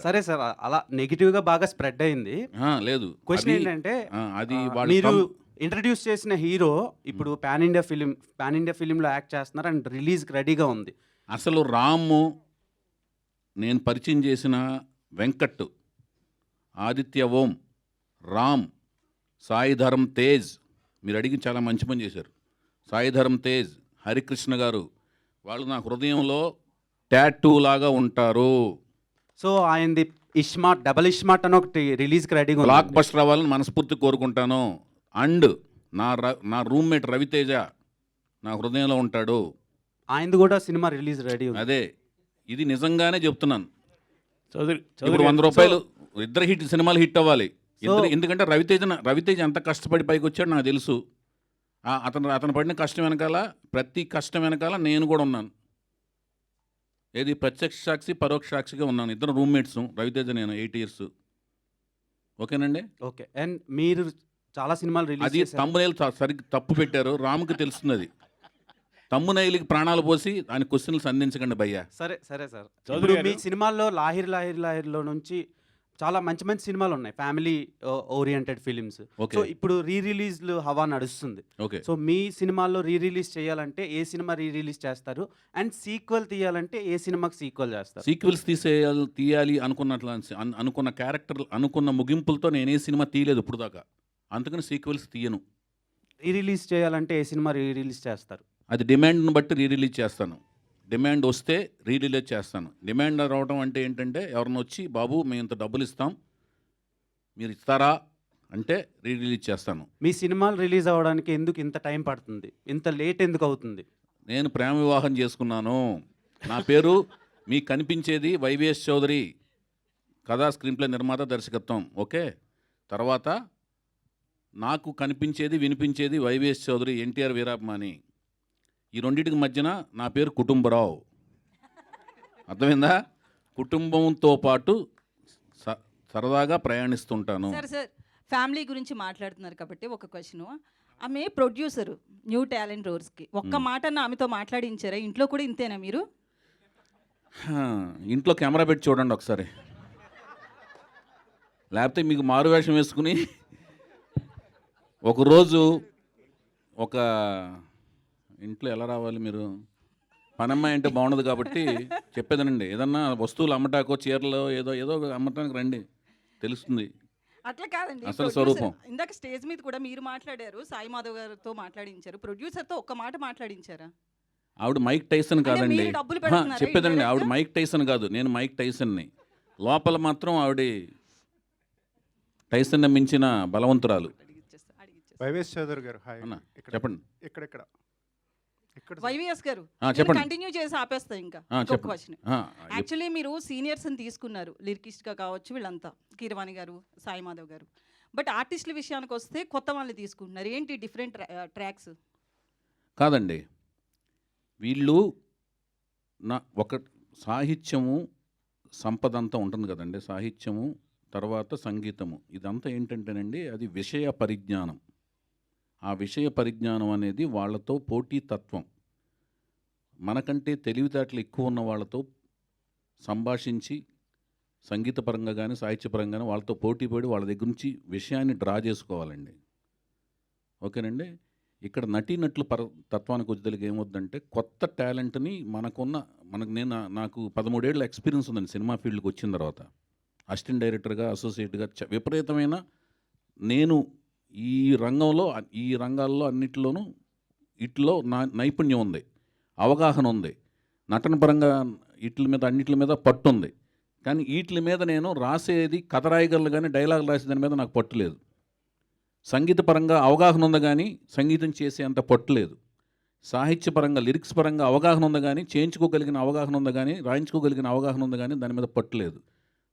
సరే సార్. అలా నెగెటివ్‌గా బాగా స్ప్రెడ్ అయింది. లేదు. క్వెషన్ అది ఏంటంటే అది వాళ్ళు మీరు ఇంట్రడ్యూస్ చేసిన హీరో ఇప్పుడు పాన్ ఇండియా ఫిల్మ్‌లో యాక్ట్ చేస్తున్నారు అండ్ రిలీజ్‌కి రెడీగా ఉంది. అసలు రాము, నేను పరిచయం చేసిన వెంకట్, ఆదిత్య ఓం, రామ్, సాయి ధరమ్ తేజ్, మీరు అడిగి చాలా మంచి పని చేశారు. సాయి ధరమ్ తేజ్, హరికృష్ణ గారు, వాళ్ళు నా హృదయంలో టాటూ లాగా ఉంటారు. సో ఆయనది ఇస్మార్ట్, డబుల్ ఇస్మార్ట్ అని ఒకటి రిలీజ్‌కి రెడీగా ఉంది. బ్లాక్ బస్టర్ అవ్వాలని మనస్ఫూర్తి కోరుకుంటాను. అండ్ నా రూమ్మేట్ రవితేజ నా హృదయంలో ఉంటాడు. ఆయనది కూడా సినిమా రిలీజ్ రెడీ ఉంది. అదే, ఇది నిజంగానే చెప్తున్నాను. చౌదరి ఇప్పుడు 100 రూపాయలు ఇద్దరు సినిమాలు హిట్ అవ్వాలి. ఎందుకంటే రవితేజ ఎంత కష్టపడి పైకి వచ్చాడో నాకు తెలుసు. అతను పడిన కష్టం వెనకాల, ప్రతి కష్టం వెనకాల నేను కూడా ఉన్నాను. ఏది ప్రత్యక్ష సాక్షి, పరోక్ష సాక్షిగా ఉన్నాను. ఇద్దరు రూమ్మేట్స్, రవితేజ నేను 8 ఇయర్స్. ఓకేనండి. ఓకే. అండ్ మీరు చాలా సినిమాలు రిలీజ్ అది చేశారు. తమ్మునైలు సరిగ్గా తప్పు పెట్టారు. రాముకి తెలుస్తుంది అది. తమ్మునైలికి ప్రాణాలు పోసి ఆయన క్వశ్చన్లు సంధించకండి భయ్యా. సరే సార్. చౌదరి ఇప్పుడు గారు. మీ సినిమాల్లో లాహిర్లో నుంచి చాలా మంచి సినిమాలు ఉన్నాయి. Family oriented films. Okay. So ఇప్పుడు రీ రిలీజ్లు హవా నడుస్తుంది. ఓకే. సో మీ సినిమాల్లో రీ రిలీజ్ చేయాలంటే ఏ సినిమా రీ రిలీజ్ చేస్తారు? అండ్ సీక్వెల్ తీయాలంటే ఏ సినిమాకి సీక్వెల్ చేస్తారు? సీక్వెల్స్ తీయాలి అనుకున్న క్యారెక్టర్, అనుకున్న ముగింపులతో నేనే సినిమా తీయలేదు ఇప్పుడు దాకా. అందుకని సీక్వెల్స్ తీయను. రీ రిలీజ్ చేయాలంటే ఏ సినిమా రీ రిలీజ్ చేస్తారు? అది డిమాండ్ని బట్టి రిలీజ్ చేస్తాను. డిమాండ్ వస్తే రిలీజ్ చేస్తాను. డిమాండ్ రావడం అంటే ఏంటంటే, ఎవరిని వచ్చి బాబు మేము ఇంత డబ్బులు ఇస్తాం, మీరు ఇస్తారా అంటే రిలీజ్ చేస్తాను. మీ సినిమాలు రిలీజ్ అవ్వడానికి ఎందుకు ఇంత టైం పడుతుంది? ఇంత లేట్ ఎందుకు అవుతుంది? నేను ప్రేమ వివాహం చేసుకున్నాను. నా పేరు మీకు కనిపించేది వైవిఎస్ చౌదరి, కథా స్క్రీన్ ప్లే నిర్మాత, దర్శకత్వం. ఓకే. తర్వాత నాకు కనిపించేది వినిపించేది వైవిఎస్ చౌదరి, ఎన్టీఆర్ వీరాభిమాని. ఈ రెండింటికి మధ్యన నా పేరు కుటుంబరావు. అర్థమైందా? కుటుంబంతో పాటు సరదాగా ప్రయాణిస్తుంటాను. సార్ ఫ్యామిలీ గురించి మాట్లాడుతున్నారు కాబట్టి ఒక క్వశ్చన్. ఆమె ప్రొడ్యూసరు న్యూ టాలెంట్ రోర్స్కి. ఒక్క మాట ఆమెతో మాట్లాడించారా? ఇంట్లో కూడా ఇంతేనా మీరు? ఇంట్లో కెమెరా పెట్టి చూడండి ఒకసారి, లేకపోతే మీకు మారువేషం వేసుకుని ఒకరోజు ఒక ఇంట్లో ఎలా రావాలి మీరు? పనమ్మాయి అంటే బాగుండదు కాబట్టి చెప్పేదనండి. ఏదన్నా వస్తువులు అమ్మటాకో, చీరలో ఏదో అమ్మటానికి రండి, తెలుస్తుంది అట్లా కాదండి. అసలు స్వరూపం. ఇందాక స్టేజ్ మీద కూడా మీరు మాట్లాడారు, సాయి మాధవ్ గారితో మాట్లాడించారు, ప్రొడ్యూసర్తో ఒక్క మాట మాట్లాడించారా? ఆవిడ మైక్ టైసన్ కాదండి. చెప్పేదండి, ఆవిడ మైక్ టైసన్ కాదు, నేను మైక్ టైసన్ని. లోపల మాత్రం ఆవిడ టైసన్ మించిన బలవంతురాలు. వైవిఎస్ చౌదరి గారు, హాయ్. చెప్పండి. ఇక్కడ వైవిఎస్ గారు చెప్పండి. కంటిన్యూ చేసి ఆపేస్తా. ఇంకా క్వశ్చన్. యాక్చువల్లీ మీరు సీనియర్స్ని తీసుకున్నారు, లిరికిస్ట్గా కావచ్చు వీళ్ళంతా, కీరవాణి గారు, సాయి మాధవ్ గారు. బట్ ఆర్టిస్టుల విషయానికి వస్తే కొత్త వాళ్ళని తీసుకుంటున్నారు. ఏంటి డిఫరెంట్ ట్రాక్స్? కాదండి, వీళ్ళు ఒక సాహిత్యము సంపద అంతా ఉంటుంది కదండి. సాహిత్యము తర్వాత సంగీతము, ఇదంతా ఏంటంటేనండి, అది విషయ పరిజ్ఞానం. ఆ విషయ పరిజ్ఞానం అనేది వాళ్ళతో పోటీతత్వం. మనకంటే తెలివితేటలు ఎక్కువ ఉన్న వాళ్ళతో సంభాషించి, సంగీతపరంగా కానీ సాహిత్యపరంగా కానీ వాళ్ళతో పోటీపడి వాళ్ళ దగ్గర నుంచి విషయాన్ని డ్రా చేసుకోవాలండి. ఓకేనండి. ఇక్కడ నటీనటుల తత్వానికి వచ్చేదానికి ఏమవుద్దంటే, కొత్త టాలెంట్ని నాకు 13 ఏళ్ళ ఎక్స్పీరియన్స్ ఉందండి సినిమా ఫీల్డ్కి వచ్చిన తర్వాత. అసిస్టెంట్ డైరెక్టర్గా, అసోసియేట్గా విపరీతమైన నేను ఈ రంగాల్లో అన్నిటిలోనూ ఇట్లో నైపుణ్యం ఉంది, అవగాహన ఉంది, నటన పరంగా అన్నిటి మీద పట్టు ఉంది. కానీ వీటి మీద నేను రాసేది కథ రాయగలను కానీ డైలాగ్ రాసే దాని మీద నాకు పట్టు లేదు. సంగీతపరంగా అవగాహన ఉంది కానీ సంగీతం చేసే అంత పట్టు లేదు. సాహిత్యపరంగా లిరిక్స్ పరంగా అవగాహన ఉంది కానీ చేయించుకోగలిగిన అవగాహన ఉంది కానీ రాయించుకోగలిగిన అవగాహన ఉంది కానీ దాని మీద పట్టు లేదు.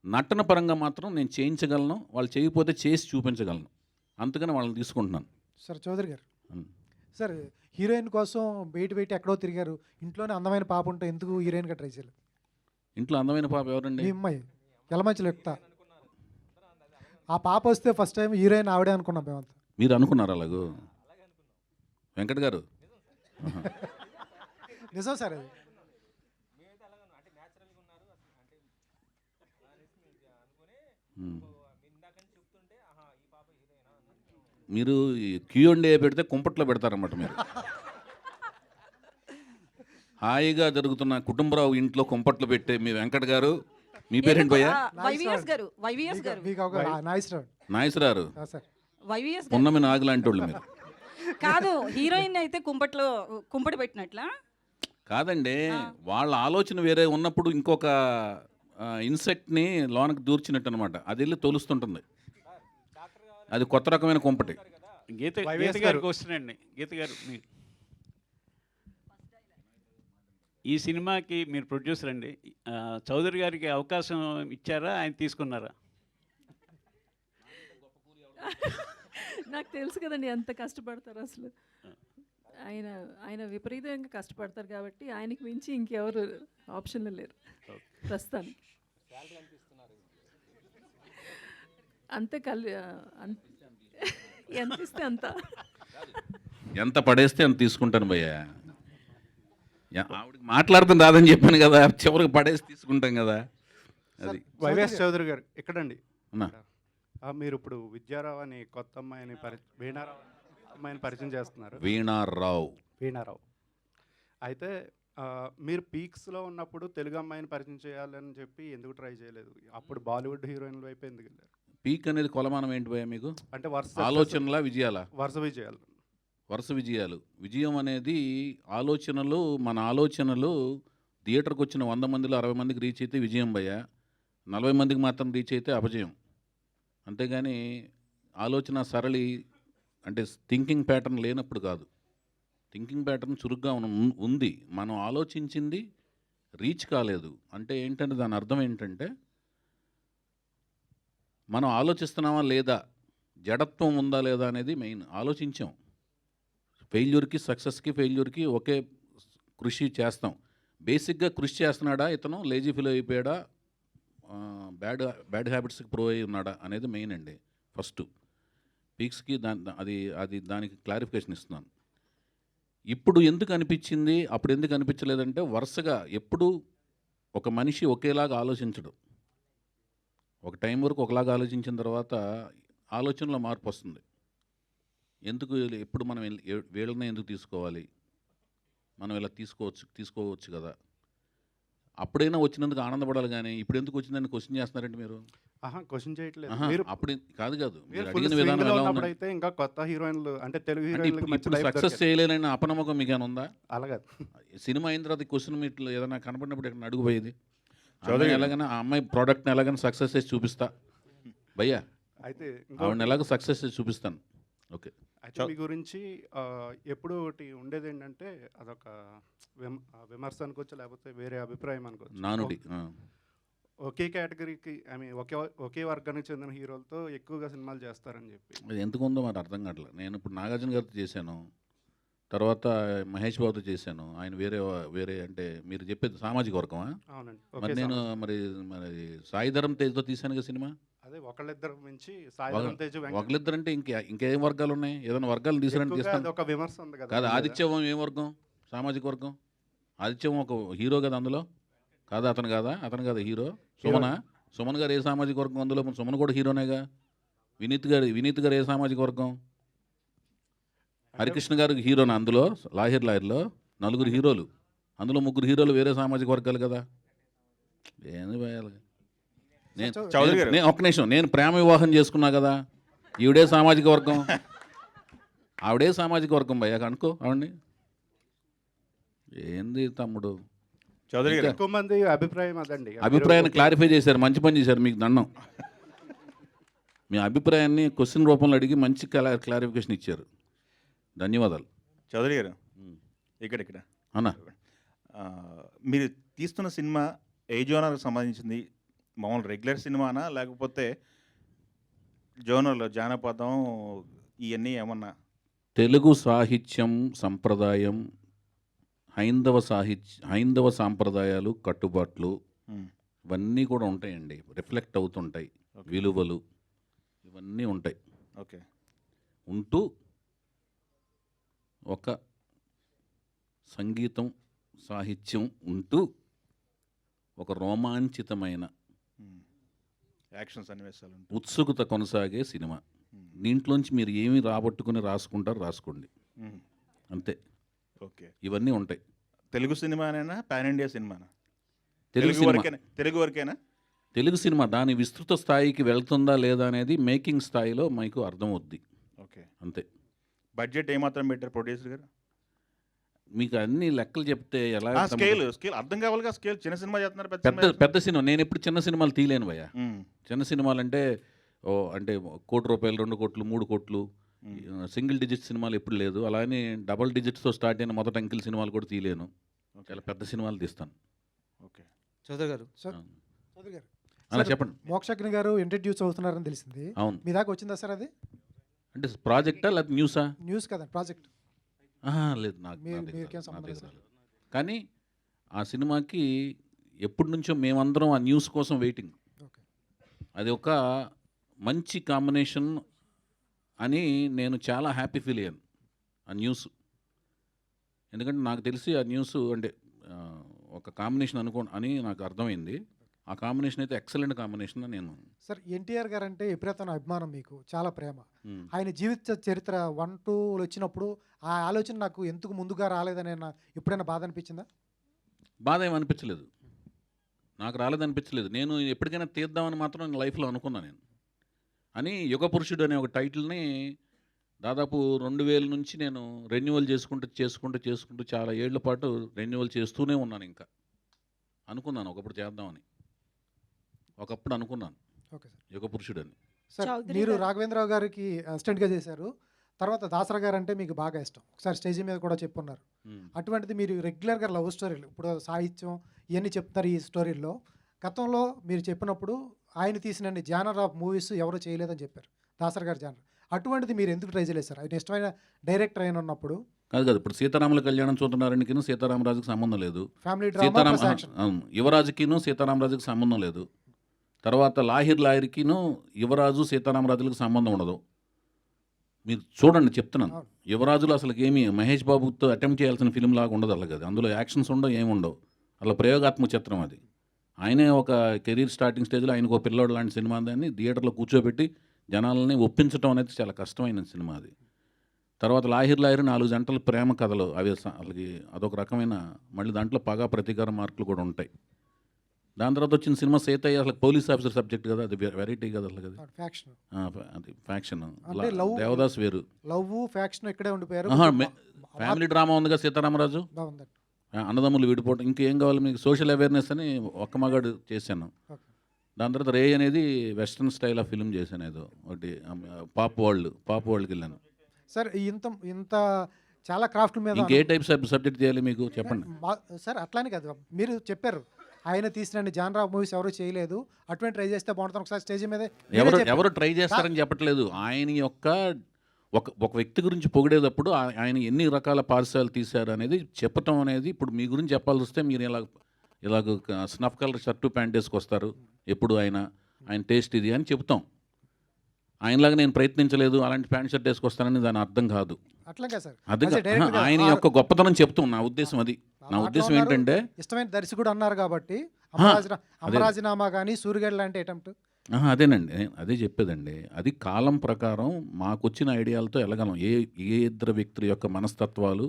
నటన పరంగా మాత్రం నేను చేయించగలను, వాళ్ళు చేయకపోతే చేసి చూపించగలను. అందుకని వాళ్ళని తీసుకుంటున్నాను. సార్ చౌదరి గారు, సార్ హీరోయిన్ కోసం బయట ఎక్కడో తిరిగారు, ఇంట్లోనే అందమైన పాప ఉంటే ఎందుకు హీరోయిన్గా ట్రై చేయలేదు? ఇంట్లో అందమైన పాప ఎవరండి? మీ అమ్మాయి ఎలమంచిలో ఎక్కుతా. ఆ పాప వస్తే ఫస్ట్ టైం హీరోయిన్ ఆవిడే అనుకున్నాం మేమంతా. మీరు అనుకున్నారు అలాగూ? వెంకట్ గారు నిజం సార్ అది. మీరు Q&A పెడితే కుంపట్లో పెడతారన్నమాట మీరు. హాయిగా జరుగుతున్న కుటుంబరావు ఇంట్లో కుంపట్లు పెట్టే మీ వెంకట్ గారు, మీ పేరేంటి భయ్యా? వైవిఎస్ గారు, వైవిఎస్ గారు, మీకు ఒక నాయసరారు, సార్ వైవిఎస్ గారు పున్నమి నాగు లాంటి వాళ్ళు మీరు. కాదు, హీరోయిన్ అయితే కుంపటి పెట్టినట్లా? కాదండి, వాళ్ళ ఆలోచన వేరే ఉన్నప్పుడు ఇంకొక ఇన్సెక్ట్ని లోనకి దూర్చినట్టు అనమాట. అది వెళ్ళి తోలుస్తుంటుంది. అది కొత్త రకమైన కుంపటి. వైవిఎస్ గీత గారు. గారికి వస్తున్నాండి. గీత గారు, ఈ సినిమాకి మీరు ప్రొడ్యూసర్ అండి. చౌదరి గారికి అవకాశం ఇచ్చారా, ఆయన తీసుకున్నారా? నాకు తెలుసు కదండి ఎంత కష్టపడతారు అసలు. ఆయన విపరీతంగా కష్టపడతారు కాబట్టి ఆయనకి మించి ఇంకెవరు ఆప్షన్లు లేరు ప్రస్తుతానికి. అంతే ఎంత ఇస్తే అంత. ఎంత పడేస్తే అంత తీసుకుంటాను భయ్యా. ఆవిడకి మాట్లాడుతుంది రాదని చెప్పాను కదా, చివరికి పడేసి తీసుకుంటాం కదా. అది వైవిఎస్ చౌదరి గారు ఎక్కడండి? అన్నా. మీరు ఇప్పుడు విద్యారావు అని కొత్త అమ్మాయిని వీణారావు అమ్మాయిని పరిచయం చేస్తున్నారు. వీణారావు అయితే మీరు పీక్స్లో ఉన్నప్పుడు తెలుగు అమ్మాయిని పరిచయం చేయాలని చెప్పి ఎందుకు ట్రై చేయలేదు? అప్పుడు బాలీవుడ్ హీరోయిన్ల వైపు ఎందుకు వెళ్ళారు? పీక్ అనేది కొలమానం ఏంటి భయ్యా మీకు? అంటే ఆలోచనలా విజయాలా? వరుస విజయాలు. విజయం అనేది ఆలోచనలు. మన ఆలోచనలు థియేటర్కి వచ్చిన 100 మందిలో 60 మందికి రీచ్ అయితే విజయం భయ్యా. 40 మందికి మాత్రం రీచ్ అయితే అపజయం. అంతేగాని ఆలోచన సరళి అంటే థింకింగ్ ప్యాటర్న్ లేనప్పుడు కాదు. థింకింగ్ ప్యాటర్న్ చురుగ్గా ఉంది. మనం ఆలోచించింది రీచ్ కాలేదు అంటే ఏంటంటే దాని అర్థం ఏంటంటే మనం ఆలోచిస్తున్నామా లేదా, జడత్వం ఉందా లేదా అనేది మెయిన్. ఆలోచించాం. ఫెయిల్యూర్కి సక్సెస్కి ఫెయిల్యూర్కి ఒకే కృషి చేస్తాం. బేసిక్గా కృషి చేస్తున్నాడా ఇతను, లేజీ ఫీల్ అయిపోయాడా, బ్యాడ్ హ్యాబిట్స్కి ప్రో అయి ఉన్నాడా అనేది మెయిన్ అండి. ఫస్ట్ పీక్స్కి దానికి క్లారిఫికేషన్ ఇస్తున్నాను. ఇప్పుడు ఎందుకు అనిపించింది, అప్పుడు ఎందుకు అనిపించలేదంటే వరుసగా ఎప్పుడు ఒక మనిషి ఒకేలాగా ఆలోచించడు. ఒక టైం వరకు ఒకలాగా ఆలోచించిన తర్వాత ఆలోచనలో మార్పు వస్తుంది. ఎందుకు ఎప్పుడు మనం వీళ్ళనే ఎందుకు తీసుకోవాలి, మనం ఇలా తీసుకోవచ్చు కదా. అప్పుడైనా వచ్చినందుకు ఆనందపడాలి కానీ ఇప్పుడు ఎందుకు వచ్చిందని క్వశ్చన్ చేస్తున్నారంటే మీరు. క్వశ్చన్ చేయట్లేదు. అప్పుడు కాదు మీరు మీరు అడిగిన విధానం ఎలా ఉంది? అయితే ఇంకా కొత్త హీరోయిన్లు అంటే తెలుగు అంటే ఇప్పుడు సక్సెస్ చేయలేని అపనమ్మకం మీకు ఏమైనా ఉందా? అలాగే సినిమా అయిన తర్వాత క్వశ్చన్ మీట్లో ఏదైనా కనపడినప్పుడు ఇక్కడ అడుగుపోయేది ఎలాగైనా ఆ అమ్మాయి ప్రోడక్ట్ని ఎలాగైనా సక్సెస్ చేసి చూపిస్తా భయ్యా. అయితే ఆవిడని ఎలాగో సక్సెస్ చేసి చూపిస్తాను. ఓకే. అయితే మీ గురించి ఎప్పుడు ఒకటి ఉండేది ఏంటంటే అదొక విమర్శ అనుకోవచ్చు, లేకపోతే వేరే అభిప్రాయం అనుకోవచ్చు. నానుడి ఒకే కేటగిరీకి ఒకే వర్గానికి చెందిన హీరోలతో ఎక్కువగా సినిమాలు చేస్తారని చెప్పి. అది ఎందుకు ఉందో మరి అర్థం కావట్లేదు. నేను ఇప్పుడు నాగార్జున గారితో చేశాను, తర్వాత మహేష్ బాబుతో చేశాను. ఆయన వేరే అంటే మీరు చెప్పేది సామాజిక వర్గమా? అవునండి. మరి నేను మరి సాయిధరం తేజ్తో తీశాను కదా సినిమా. అదే ఒకళ్ళిద్దరు మించి సాయిధరం తేజ్ ఒకళ్ళిద్దరంటే ఇంకేం వర్గాలు ఉన్నాయి? ఏదైనా వర్గాలు తీస్తాను. ఒక విమర్శ ఉంది కదా. కాదు, ఆదిత్యవం ఏం వర్గం? సామాజిక వర్గం. ఆదిత్యవం ఒక హీరో కదా అందులో. కాదా అతను కాదా హీరో? సుమన్ గారు ఏ సామాజిక వర్గం అందులో? సుమన్ కూడా హీరోనేగా. వినీత్ గారు ఏ సామాజిక వర్గం? హరికృష్ణ గారు హీరోనా అందులో? లాహిర్లో 4 హీరోలు, అందులో 3 హీరోలు వేరే సామాజిక వర్గాలు కదా. ఏంది ఒక్క నిమిషం, నేను ప్రేమ వివాహం చేసుకున్నా కదా, ఈవిడే సామాజిక వర్గం, ఆవిడే సామాజిక వర్గం భయ్యా అనుకో ఆవిడ్ని. ఏంది తమ్ముడు చౌదరి గారు? ఎక్కువ మంది అభిప్రాయం అదండి. అభిప్రాయాన్ని క్లారిఫై చేశారు, మంచి పని చేశారు, మీకు దండం. మీ అభిప్రాయాన్ని క్వశ్చన్ రూపంలో అడిగి మంచి క్లారిఫికేషన్ ఇచ్చారు, ధన్యవాదాలు. చౌదరి గారు ఇక్కడ అన్నా, మీరు తీస్తున్న సినిమా ఏ జోనర్కి సంబంధించింది? మామూలు రెగ్యులర్ సినిమానా, లేకపోతే జోనర్లో జానపదం ఇవన్నీ ఏమన్నా? తెలుగు సాహిత్యం సంప్రదాయం, హైందవ సాంప్రదాయాలు, కట్టుబాట్లు ఇవన్నీ కూడా ఉంటాయండి, రిఫ్లెక్ట్ అవుతుంటాయి. విలువలు ఇవన్నీ ఉంటాయి. ఓకే. ఉంటూ ఒక సంగీతం సాహిత్యం ఉంటూ ఒక రోమాంచితమైన యాక్షన్ సన్నివేశాలు ఉంటాయి. ఉత్సుకత కొనసాగే సినిమా. దీంట్లోంచి మీరు ఏమి రాబట్టుకుని రాసుకోండి, మ్మ్. అంతే. ఓకే. ఇవన్నీ ఉంటాయి. తెలుగు సినిమానేనా, పాన్ ఇండియా సినిమానా? తెలుగు సినిమా, తెలుగు వరకేనా? తెలుగు సినిమా దాని విస్తృత స్థాయికి వెళ్తుందా లేదా అనేది మేకింగ్ స్థాయిలో మీకు అర్థమవుద్ది, ఓకే. అంతే. బడ్జెట్ ఏమాత్రం పెట్టారు ప్రొడ్యూసర్ గారు? మీకు అన్ని లెక్కలు చెప్తే ఎలా స్కేల్ అర్థం కావాలిగా. స్కేల్ చిన్న సినిమా చేస్తున్నారు, పెద్ద సినిమా. నేను ఎప్పుడు చిన్న సినిమాలు తీయలేను భయ్య. మ్మ్. చిన్న సినిమాలు అంటే అంటే ₹1 కోటి, 2 కోట్లు, 3 కోట్లు, సింగిల్ డిజిట్ సినిమాలు ఎప్పుడు లేదు. అలానే డబల్ డిజిట్స్తో స్టార్ట్ అయిన మొదటి అంకిల్ సినిమాలు కూడా తీయలేను. చాలా పెద్ద సినిమాలు తీస్తాను. ఓకే. చౌదరి గారు సార్ ఆ. చౌదరి గారు, అలా సార్, చెప్పండి. మోక్షజ్ఞ గారు ఇంట్రడ్యూస్ అవుతున్నారని తెలిసింది. అవును. మీ దాకా వచ్చిందా సార్ అది? అంటే ప్రాజెక్టా లేకపోతే న్యూసా? న్యూస్ కదా ప్రాజెక్ట్. లేదు, నాకు మీకేం సంబంధం లేదు. కానీ ఆ సినిమాకి ఎప్పటి నుంచో మేమందరం ఆ న్యూస్ కోసం వెయిటింగ్. ఓకే. అది ఒక మంచి కాంబినేషన్ అని నేను చాలా హ్యాపీ ఫీల్ అయ్యాను ఆ న్యూస్. ఎందుకంటే నాకు తెలిసి ఆ న్యూస్ అంటే ఒక కాంబినేషన్ అని నాకు అర్థమైంది. ఆ కాంబినేషన్ అయితే ఎక్సలెంట్ కాంబినేషన్ అని నేను. సార్ ఎన్టీఆర్ గారు అంటే విపరీతమైన అభిమానం, మీకు చాలా ప్రేమ. మ్, ఆయన జీవిత చరిత్ర 1, 2 వచ్చినప్పుడు ఆ ఆలోచన నాకు ఎందుకు ముందుగా రాలేదని ఎప్పుడైనా బాధ అనిపించిందా? బాధ ఏమి అనిపించలేదు, నాకు రాలేదనిపించలేదు. నేను ఎప్పటికైనా తీద్దామని మాత్రం నేను లైఫ్లో అనుకున్నాను. నేను అని యుగ పురుషుడు అనే ఒక టైటిల్ని దాదాపు 2000 నుంచి నేను రెన్యువల్ చేసుకుంటూ చాలా ఏళ్ల పాటు రెన్యువల్ చేస్తూనే ఉన్నాను. ఇంకా అనుకున్నాను ఒకప్పుడు చేద్దామని, ఒకప్పుడు అనుకున్నాను ఓకే సార్. యుగ పురుషుడు అని. సార్ చౌదరి మీరు గారు. రాఘవేంద్రరావు గారికి అసిస్టెంట్గా చేశారు. తర్వాత దాసరా గారు అంటే మీకు బాగా ఇష్టం, ఒకసారి స్టేజ్ మీద కూడా చెప్పున్నారు. మ్. అటువంటిది మీరు రెగ్యులర్గా లవ్ స్టోరీలు, ఇప్పుడు సాహిత్యం ఇవన్నీ చెప్తారు ఈ స్టోరీల్లో. గతంలో మీరు చెప్పినప్పుడు ఆయన తీసిన జానర్ ఆఫ్ మూవీస్ ఎవరు చేయలేదని చెప్పారు, దాసర్ గారి జానర్. అటువంటిది మీరు ఎందుకు ట్రై చేయలేదు సార్? ఆయన ఇష్టమైన డైరెక్టర్ అయిన ఉన్నప్పుడు. కాదు, ఇప్పుడు సీతారాముల కళ్యాణం చూస్తున్నారనికిను సీతారామరాజుకి సంబంధం లేదు. ఫ్యామిలీ డ్రామా, యువరాజుకిను సీతారామరాజుకి సంబంధం లేదు. తర్వాత లాహిర్కిను యువరాజు సీతారామరాజులకు సంబంధం ఉండదు. మీరు చూడండి, చెప్తున్నాను. అవును. యువరాజులు అసలు ఏమి మహేష్ బాబుతో అటెంప్ట్ చేయాల్సిన ఫిలిం లాగా ఉండదు అలాగే. అందులో యాక్షన్స్ ఉండవు, ఏమి ఉండవు. అలా ప్రయోగాత్మక చిత్రం అది. ఆయనే ఒక కెరీర్ స్టార్టింగ్ స్టేజ్లో ఆయనకు ఒక పిల్లోడు లాంటి సినిమా దాన్ని థియేటర్లో కూర్చోబెట్టి జనాలని ఒప్పించడం అనేది చాలా కష్టమైన సినిమా అది. తర్వాత లాహిర్ 4 జంటల ప్రేమ కథలు అవి అసలుకి అదొక రకమైన, మళ్ళీ దాంట్లో పగా ప్రతీకార మార్కులు కూడా ఉంటాయి. దాని తర్వాత వచ్చిన సినిమా సీతయ్య అసలు పోలీస్ ఆఫీసర్ సబ్జెక్ట్ కదా, అది వెరైటీ కదా అసలు. అది ఫ్యాక్షన్, అది ఫ్యాక్షన్. అంటే love- దేవదాస్ వేరు. లవ్ ఫ్యాక్షన్ ఇక్కడే ఉండిపోయారు. ఫ్యామిలీ డ్రామా ఉందిగా సీతారామరాజు, బాగుందండి. అన్నదమ్ములు విడిపోవడం. ఇంకేం కావాలి మీకు? సోషల్ అవేర్నెస్ అని ఒక్క మగాడు చేశాను. ఓకే. దాని తర్వాత రే అనేది వెస్ట్రన్ స్టైల్ ఆఫ్ ఫిల్మ్ చేశాను. ఏదో ఒకటి పాప్ వరల్డ్కి వెళ్ళాను. సార్ ఇంత చాలా క్రాఫ్ట్ మీద ఇంకే టైప్ సబ్జెక్ట్ చేయాలి మీకు చెప్పండి. సార్ అట్లానే కాదు, మీరు చెప్పారు ఆయన తీసిన జానర్ ఆఫ్ మూవీస్ ఎవరు చేయలేదు, అటువంటి ట్రై చేస్తే బాగుంటుంది. ఒకసారి స్టేజ్ మీద ఎవరు ట్రై చేస్తారని చెప్పట్లేదు. ఆయన యొక్క ఒక వ్యక్తి గురించి పొగిడేటప్పుడు ఆయన ఎన్ని రకాల పార్సల్ తీశారు అనేది చెప్పటం అనేది. ఇప్పుడు మీ గురించి చెప్పాల్సి వస్తే మీరు ఇలాగ స్నఫ్ కలర్ షర్టు ప్యాంట్ వేసుకొస్తారు ఎప్పుడు, ఆయన టేస్ట్ ఇది అని చెప్తాం. ఆయనలాగా నేను ప్రయత్నించలేదు, అలాంటి ప్యాంట్ షర్ట్ వేసుకొస్తానని దాని అర్థం కాదు. అట్లాగే సార్, అది As a director గా ఆయన యొక్క గొప్పతనం చెప్తాం. నా ఉద్దేశం అది. నా ఉద్దేశం ఏంటంటే ఇష్టమైన దర్శకుడు అన్నారు కాబట్టి అమరాజీనామా కానీ సూర్యగడ్ లాంటి అటెంప్ట్. అదేనండి, అదే చెప్పేదండి. అది కాలం ప్రకారం మాకొచ్చిన ఐడియాలతో వెళ్ళగలం. ఏ ఇద్దరు వ్యక్తుల యొక్క మనస్తత్వాలు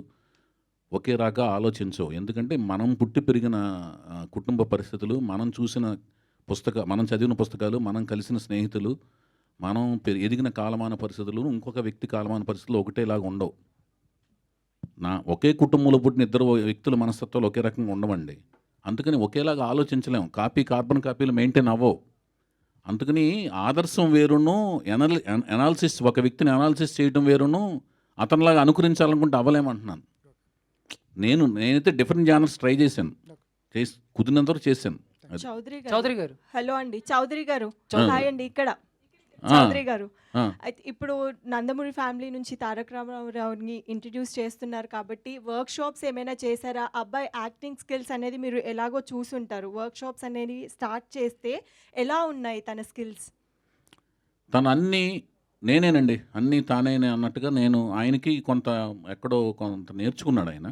ఒకే రకంగా ఆలోచించవు. ఎందుకంటే మనం పుట్టి పెరిగిన కుటుంబ పరిస్థితులు, మనం చదివిన పుస్తకాలు, మనం కలిసిన స్నేహితులు, మనం ఎదిగిన కాలమాన పరిస్థితులు ఇంకొక వ్యక్తి కాలమాన పరిస్థితులు ఒకటేలాగా ఉండవు. ఒకే కుటుంబంలో పుట్టిన ఇద్దరు వ్యక్తుల మనస్తత్వాలు ఒకే రకంగా ఉండవండి. అందుకని ఒకేలాగా ఆలోచించలేము. కార్బన్ కాపీలు మెయింటైన్ అవ్వవు. అందుకని ఆదర్శం వేరును, ఎనాలిసిస్, ఒక వ్యక్తిని అనాలిసిస్ చేయడం వేరును, అతనిలాగా అనుకరించాలనుకుంటే అవ్వలేమంటున్నాను. నేనైతే డిఫరెంట్ జానర్స్ ట్రై చేశాను, కుదిరినంత వరకు చేశాను. చౌదరి గారు, హలో అండి. చౌదరి గారు, హాయ్ అండి. ఇక్కడ ఆ, చౌదరి గారు, ఆ. అయితే ఇప్పుడు నందమూరి ఫ్యామిలీ నుంచి తారక రామారావుని ఇంట్రడ్యూస్ చేస్తున్నారు కాబట్టి వర్క్ షాప్స్ ఏమైనా చేశారా? అబ్బాయి యాక్టింగ్ స్కిల్స్ అనేది మీరు ఎలాగో చూసుంటారు. వర్క్ షాప్స్ అనేది స్టార్ట్ చేస్తే ఎలా ఉన్నాయి తన స్కిల్స్? తను నేనేనండి, అన్నీ తానేనే అన్నట్టుగా నేను ఆయనకి ఎక్కడో కొంత నేర్చుకున్నాడు. ఆయన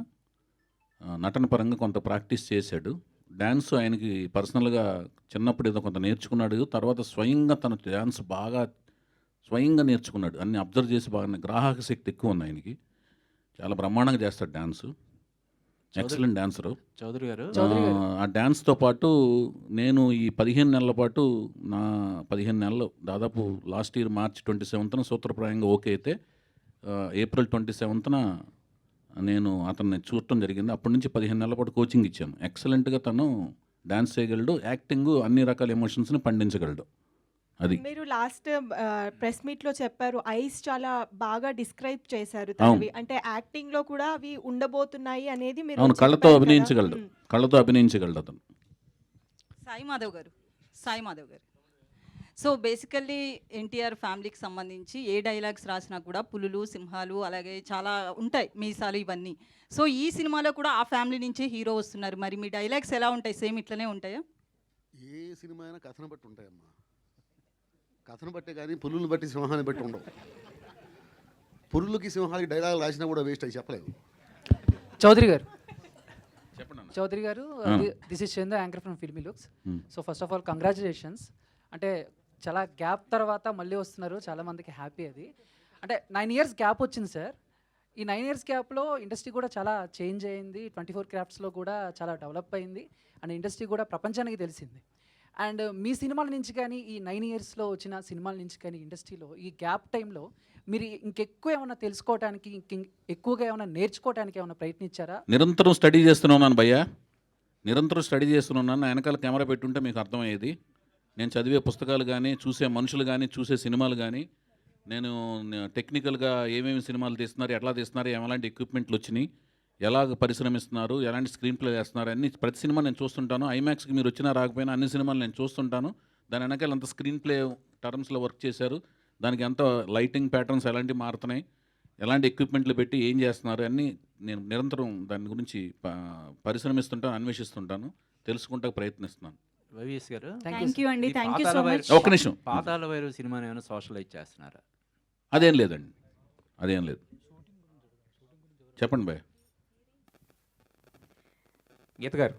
నటన పరంగా కొంత ప్రాక్టీస్ చేశాడు. డ్యాన్స్ ఆయనకి పర్సనల్గా చిన్నప్పుడు ఏదో కొంత నేర్చుకున్నాడు. తర్వాత స్వయంగా తన డ్యాన్స్ బాగా స్వయంగా నేర్చుకున్నాడు. అన్ని అబ్జర్వ్ చేసి బాగా గ్రాహక శక్తి ఎక్కువ ఉంది ఆయనకి. చాలా బ్రహ్మాండంగా చేస్తాడు డ్యాన్సు. Excellent dancer. చౌదరి గారు ఆ డ్యాన్స్తో పాటు నేను ఈ 15 నెలల పాటు నా 15 నెలలు దాదాపు లాస్ట్ ఇయర్ మార్చ్ 27న సూత్రప్రాయంగా ఓకే అయితే ఏప్రిల్ 27న నేను అతన్ని చూడటం జరిగింది. అప్పటి నుంచి 15 నెలల పాటు కోచింగ్ ఇచ్చాను. ఎక్సలెంట్గా తను డ్యాన్స్ చేయగలడు, యాక్టింగ్ అన్ని రకాల ఎమోషన్స్ని పండించగలడు. అది మీరు లాస్ట్ ప్రెస్ మీట్లో చెప్పారు ఐస్ చాలా బాగా డిస్క్రైబ్ చేశారు తనవి. అంటే యాక్టింగ్ లో కూడా అవి ఉండబోతున్నాయి అనేది మీరు అవును, కళ్ళతో చెప్పారు కదా. అభినయించగలడు, కళ్ళతో అభినయించగలడు అతను. సాయి మాధవ్ గారు సో బేసికల్లీ ఎన్టీఆర్ ఫ్యామిలీకి సంబంధించి ఏ డైలాగ్స్ రాసినా కూడా పులులు, సింహాలు, అలాగే చాలా ఉంటాయి మీసాలు ఇవన్నీ. సో ఈ సినిమాలో కూడా ఆ ఫ్యామిలీ నుంచే హీరో వస్తున్నారు. మరి మీ డైలాగ్స్ ఎలా ఉంటాయి? సేమ్ ఇట్లనే ఉంటాయా? ఏ సినిమా అయినా కథను బట్టి ఉంటాయమ్మా. కథను బట్టే కానీ పులులను బట్టి సింహాన్ని బట్టి ఉండవు. పులులకి సింహాలకి డైలాగ్ రాసినా కూడా వేస్ట్ అయి చెప్పలేదు. చౌదరి గారు, చెప్పండి. చౌదరి గారు, this is Chandu, anchor from filmy looks. So first of all congratulations. అంటే చాలా గ్యాప్ తర్వాత మళ్ళీ వస్తున్నారు, చాలామందికి హ్యాపీ అది. అంటే 9 years గ్యాప్ వచ్చింది సార్. ఈ 9 years గ్యాప్లో ఇండస్ట్రీ కూడా చాలా చేంజ్ అయింది. 24 క్రాఫ్ట్స్లో కూడా చాలా డెవలప్ అయింది అండ్ ఇండస్ట్రీ కూడా ప్రపంచానికి తెలిసింది. అండ్ మీ సినిమాల నుంచి కానీ ఈ 9 yearsలో వచ్చిన సినిమాల నుంచి కానీ ఇండస్ట్రీలో ఈ గ్యాప్ టైంలో మీరు ఇంకెక్కువ ఏమైనా తెలుసుకోవడానికి, ఎక్కువగా ఏమైనా నేర్చుకోవడానికి ఏమైనా ప్రయత్నించారా? నిరంతరం స్టడీ చేస్తున్నాను భయ్యా, నిరంతరం స్టడీ చేస్తున్నాను. నా వెనకాల కెమెరా పెట్టుంటే మీకు అర్థమయ్యేది. నేను చదివే పుస్తకాలు కానీ, చూసే మనుషులు కానీ, చూసే సినిమాలు కానీ, నేను టెక్నికల్గా ఏమేమి సినిమాలు తీస్తున్నారు, ఎట్లా తీస్తున్నారు, ఎలాంటి ఎక్విప్మెంట్లు వచ్చినాయి, ఎలాగ పరిశ్రమిస్తున్నారు, ఎలాంటి స్క్రీన్ ప్లే చేస్తున్నారు, అన్ని ప్రతి సినిమా నేను చూస్తుంటాను. ఐమాక్స్కి మీరు వచ్చినా రాకపోయినా అన్ని సినిమాలు నేను చూస్తుంటాను. దాని వెనకాల అంత స్క్రీన్ ప్లే టర్మ్స్లో వర్క్ చేశారు, దానికి ఎంత లైటింగ్ ప్యాటర్న్స్ ఎలాంటివి మారుతున్నాయి, ఎలాంటి ఎక్విప్మెంట్లు పెట్టి ఏం చేస్తున్నారు అన్నీ నేను నిరంతరం దాని గురించి పరిశ్రమిస్తుంటాను, అన్వేషిస్తుంటాను, తెలుసుకుంటా ప్రయత్నిస్తున్నాను. వైవిఎస్ గారు థ్యాంక్ యూ అండి. Thank you so much. ఒక్క నిమిషం. పాతాళ భైరవి సినిమాని ఏమైనా సోషలైజ్ చేస్తున్నారా? అదేం లేదండి, అదేం లేదు. చెప్పండి భయ్. గీత గారు,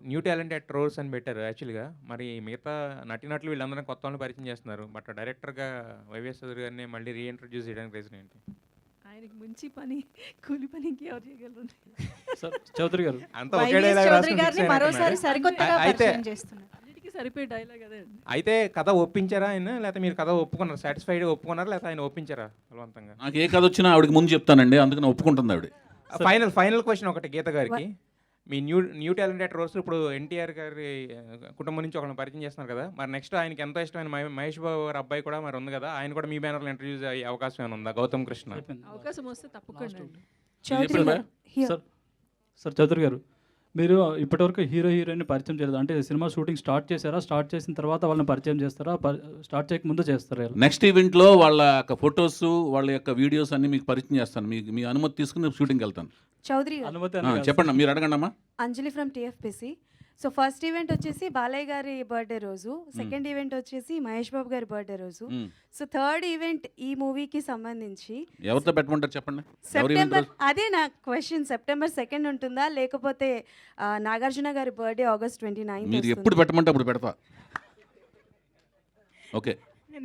న్యూ టాలెంటెడ్ రోల్స్ అని పెట్టారు యాక్చువల్గా. మరి మిగతా నటినట్లు వీళ్ళందరూ కొత్త వాళ్ళని పరిచయం చేస్తున్నారు. బట్ డైరెక్టర్గా వైవిఎస్ చౌదరి గారిని మళ్ళీ రీఇంట్రడ్యూస్ చేయడానికి రీజన్ ఏంటి? ఆయనకి మంచి పని, కూలి పని ఇంకెవరు చేయగలరు? చౌదరి గారు అంత ఒకే డైలాగ్ అన్నిటికీ సరిపోయే డైలాగ్ అదే అండి. అయితే కథ ఒప్పించారా ఆయన, లేకపోతే మీరు కథ ఒప్పుకున్నారు, సాటిస్ఫైడ్ ఒప్పుకున్నారా, లేకపోతే ఆయన ఒప్పించారా బలవంతంగా? నాకు ఏ కథ వచ్చినా ఆవిడకి ముందు చెప్తానండి, అందుకని ఒప్పుకుంటుంది ఆవిడ. ఫైనల్ క్వశ్చన్ ఒకటి గీత గారికి. మీ న్యూ టాలెంటెడ్ రోల్స్ ఇప్పుడు ఎన్టీఆర్ గారి కుటుంబం నుంచి ఒకరిని పరిచయం చేస్తున్నారు కదా, మరి నెక్స్ట్ ఆయనకి ఎంతో ఇష్టమైన మహేష్ బాబు గారి అబ్బాయి కూడా మరి ఉంది కదా, ఆయన కూడా మీ బ్యానర్లో ఇంట్రడ్యూస్ అయ్యే అవకాశం ఏమైనా ఉందా? గౌతమ్ కృష్ణ అవకాశం వస్తే తప్పకుండా అండి. సార్ చౌదరి గారు, మీరు ఇప్పటివరకు హీరో హీరోయిన్ పరిచయం చేయలేదు అంటే సినిమా షూటింగ్ స్టార్ట్ చేశారా, స్టార్ట్ చేసిన తర్వాత వాళ్ళని పరిచయం చేస్తారా, స్టార్ట్ చేయక ముందు చేస్తారా? నెక్స్ట్ ఈవెంట్లో వాళ్ళ యొక్క ఫొటోస్, వాళ్ళ యొక్క వీడియోస్ అన్ని మీకు పరిచయం చేస్తాను. మీ అనుమతి తీసుకుని షూటింగ్కి వెళ్తాను. చౌదరి చెప్పండి, మీరు అడగండి అమ్మా. Anjali from TFPC. So first event వచ్చేసి బాలయ్య గారి బర్త్డే రోజు, సెకండ్ ఈవెంట్ వచ్చేసి మహేష్ బాబు గారి బర్త్డే రోజు. సో థర్డ్ ఈవెంట్ ఈ మూవీకి సంబంధించి ఎవరితో పెట్టమంటారు చెప్పండి. సెప్టెంబర్, అదే నా క్వశ్చన్, సెప్టెంబర్ 2 ఉంటుందా లేకపోతే నాగార్జున గారి బర్త్డే August 29? మీరు ఎప్పుడు పెట్టమంటే అప్పుడు పెడతా. ఓకే,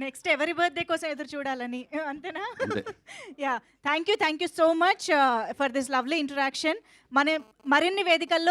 నెక్స్ట్ ఎవరి బర్త్డే కోసం ఎదురు చూడాలని అంతేనా? Yeah, thank you so much for this lovely interaction. మన మరిన్ని వేదికల్లో